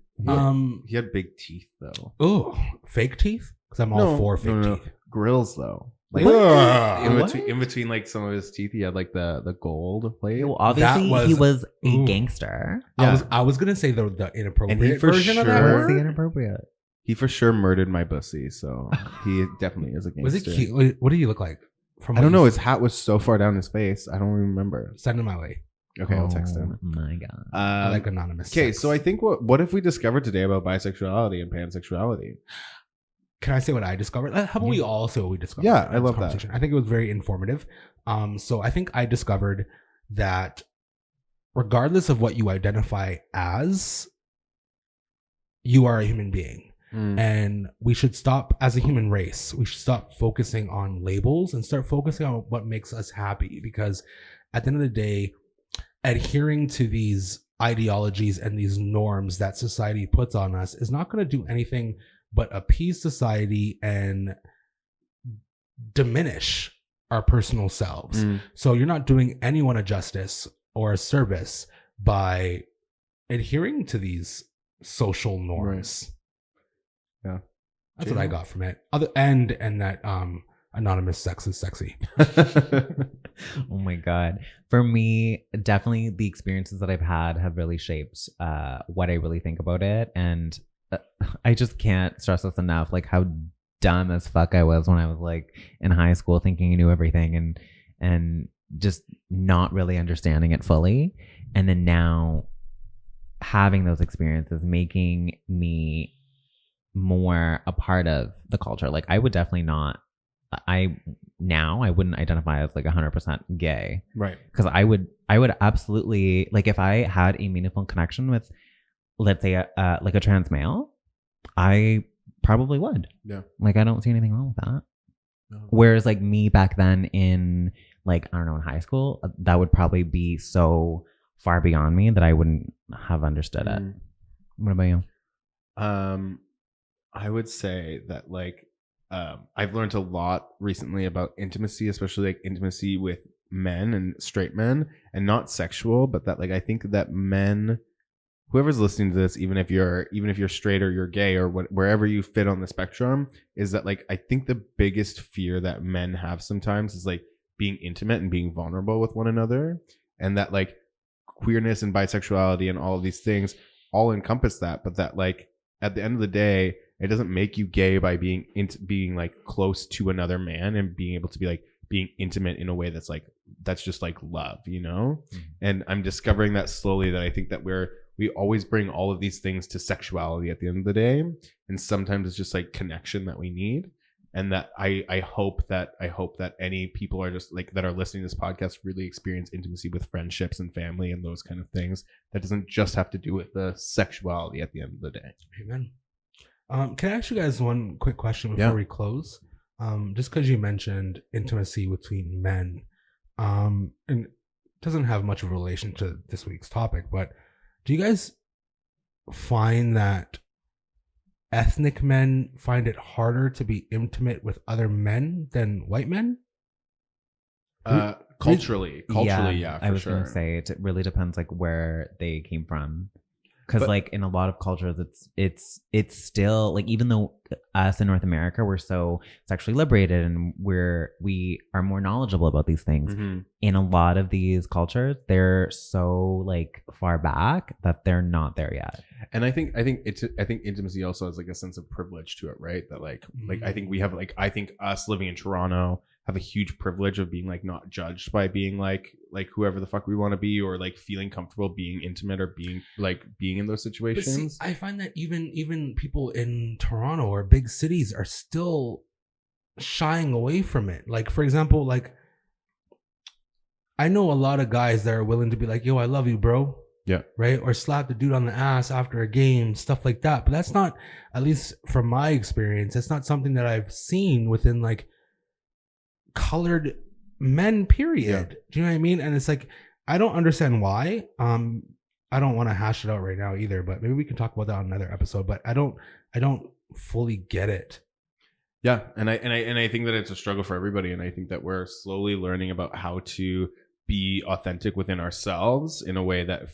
He had big teeth though. Oh, fake teeth? Because I'm all for fake teeth. Grills though. Like What? in between like some of his teeth, he had like the gold plate. Well, obviously, That he was- was a Ooh. gangster. I was gonna say the inappropriate And he for version of that sure- What's the word. inappropriate? He for sure murdered my bussy, so he definitely is a gangster. Was it cute? What do you look like? From I what don't you know. His hat was so far down his face. I don't remember. Send him my way. Okay, I'll text him. Oh my god. I like anonymous. Okay, sex. so I think what if we discovered today about bisexuality and pansexuality? Can I say what I discovered? How about we all say what we discovered? Yeah, in I this love that. conversation? I think it was very informative. So I think I discovered that regardless of what you identify as, you are a human being. And we should stop, as a human race, we should stop focusing on labels and start focusing on what makes us happy. Because at the end of the day, adhering to these ideologies and these norms that society puts on us is not going to do anything but appease society and diminish our personal selves. So you're not doing anyone a justice or a service by adhering to these social norms. Yeah. That's what I got from it. And that anonymous sex is sexy. Oh my god. For me, definitely the experiences that I've had have really shaped what I really think about it, and I just can't stress this enough, like how dumb as fuck I was when I was like in high school, thinking I knew everything and just not really understanding it fully. And then now having those experiences making me more a part of the culture. Like I would definitely not, I wouldn't identify as like 100% gay, Right. because I would absolutely, like if I had a meaningful connection with, let's say like a trans male, I probably would. Yeah. Like I don't see anything wrong with that. No. Whereas like me back then in like, I don't know, in high school, that would probably be so far beyond me that I wouldn't have understood it. What about you? I would say that like I've learned a lot recently about intimacy, especially like intimacy with men and straight men, and not sexual, but that like I think that men, whoever's listening to this, even if you're straight or you're gay or wherever you fit on the spectrum, is that like I think the biggest fear that men have sometimes is like being intimate and being vulnerable with one another, and that like queerness and bisexuality and all of these things all encompass that, but that like at the end of the day, it doesn't make you gay by being like close to another man and being able to be like being intimate in a way that's just like love, you know? And I'm discovering that slowly, that I think that we always bring all of these things to sexuality at the end of the day, and sometimes it's just like connection that we need. And that I hope that any people are just like that are listening to this podcast really experience intimacy with friendships and family and those kind of things. That doesn't just have to do with the sexuality at the end of the day. Amen. Can I ask you guys one quick question before we close? Just because you mentioned intimacy between men, and it doesn't have much of a relation to this week's topic, but do you guys find that ethnic men find it harder to be intimate with other men than white men? Culturally, yeah, for I was sure. gonna say it really depends like where they came from, because like in a lot of cultures it's still like, even though us in North America we're so sexually liberated and we are more knowledgeable about these things, in a lot of these cultures they're so like far back that they're not there yet. And I think intimacy also has like a sense of privilege to it, right? That like I think we have like, I think us living in Toronto have a huge privilege of being like not judged by being like whoever the fuck we want to be, or like feeling comfortable being intimate or being in those situations. But see, I find that even people in Toronto or big cities are still shying away from it. Like, for example, like I know a lot of guys that are willing to be like, yo, I love you, bro. Yeah. Right. Or slap the dude on the ass after a game, stuff like that. But that's not, at least from my experience, it's not something that I've seen within like colored men, period. Yeah. Do you know what I mean? And it's like, I don't understand why. I don't want to hash it out right now either, but maybe we can talk about that on another episode. But I don't fully get it. Yeah. And I think that it's a struggle for everybody. And I think that we're slowly learning about how to be authentic within ourselves in a way that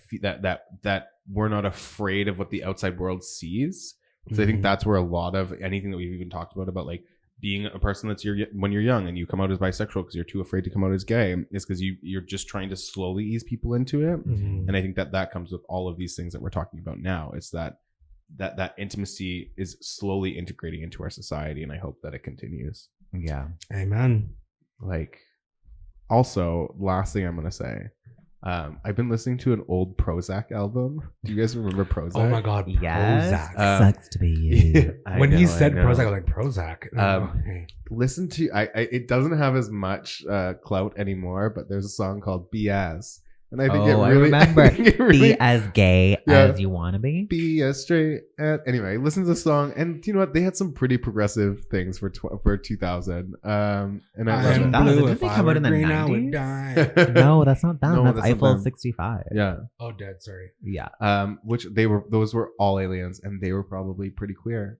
we're not afraid of what the outside world sees. So I think that's where a lot of anything that we've even talked about like being a person that's when you're young and you come out as bisexual because you're too afraid to come out as gay, is because you're just trying to slowly ease people into it. And I think that comes with all of these things that we're talking about now. It's that intimacy is slowly integrating into our society, and I hope that it continues. Yeah. Amen. Like, also, last thing I'm gonna say, I've been listening to an old Prozac album. Do you guys remember Prozac? Oh my god, yes. Prozac. Sucks to be you. When he said Prozac, I was like, Prozac. Listen to it doesn't have as much clout anymore, but there's a song called BS. And I think I remember. Be as gay as you want to be. Be as straight. Anyway, listen to the song, and you know what? They had some pretty progressive things for 2000. And I am love blue. Didn't If they I come were out in the green, I would 90s? die. No, that's not them. No, that's that's not Eiffel them. 65. Yeah. Oh, dead. Sorry. Yeah. Which those were all aliens, and they were probably pretty queer.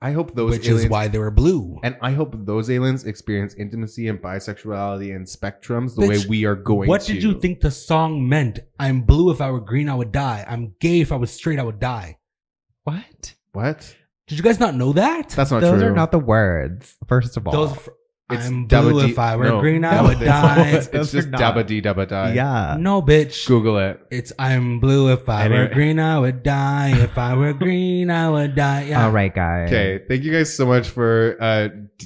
I hope those Which aliens, is why they were blue. and I hope those aliens experience intimacy and bisexuality and spectrums the way Bitch, we are going to. What did you think the song meant? I'm blue. If I were green, I would die. I'm gay. If I was straight, I would die. What? What? Did you guys not know that? That's not Those true. are not the words. First of all. It's I'm dabba blue. dee- If I were no, green, I no, would it's- die. It's Those just are not. dabba dee dabba die. Yeah. No, bitch. Google it. It's I'm blue. If I were Anyway. green, I would die. If I were green, I would die. Yeah. All right, guys. Okay, thank you guys so much for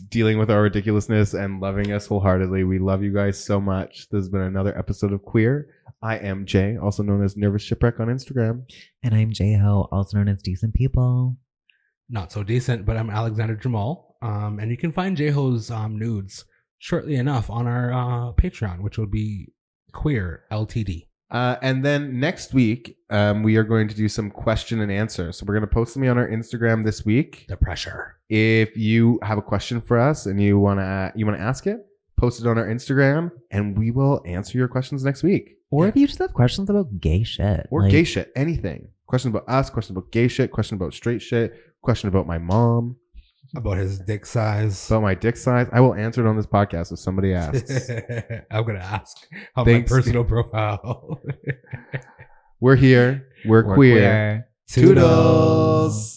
dealing with our ridiculousness and loving us wholeheartedly. We love you guys so much. This has been another episode of Queer. I am Jay, also known as Nervous Shipwreck on Instagram. And I'm J-Ho, also known as Decent People. Not so decent, but I'm Alexander Jamal. And you can find J-Ho's nudes shortly enough on our Patreon, which will be Queer LTD. And then next week, we are going to do some question and answer. So we're going to post them on our Instagram this week. The pressure. If you have a question for us and you want to ask it, post it on our Instagram, and we will answer your questions next week. Or if you just have questions about gay shit. Or gay shit, anything. Question about us, question about gay shit, question about straight shit, question about my mom. About his dick size. About my dick size. I will answer it on this podcast if somebody asks. I'm going to ask on Thanks. my personal profile. We're here. We're queer. queer. Toodles.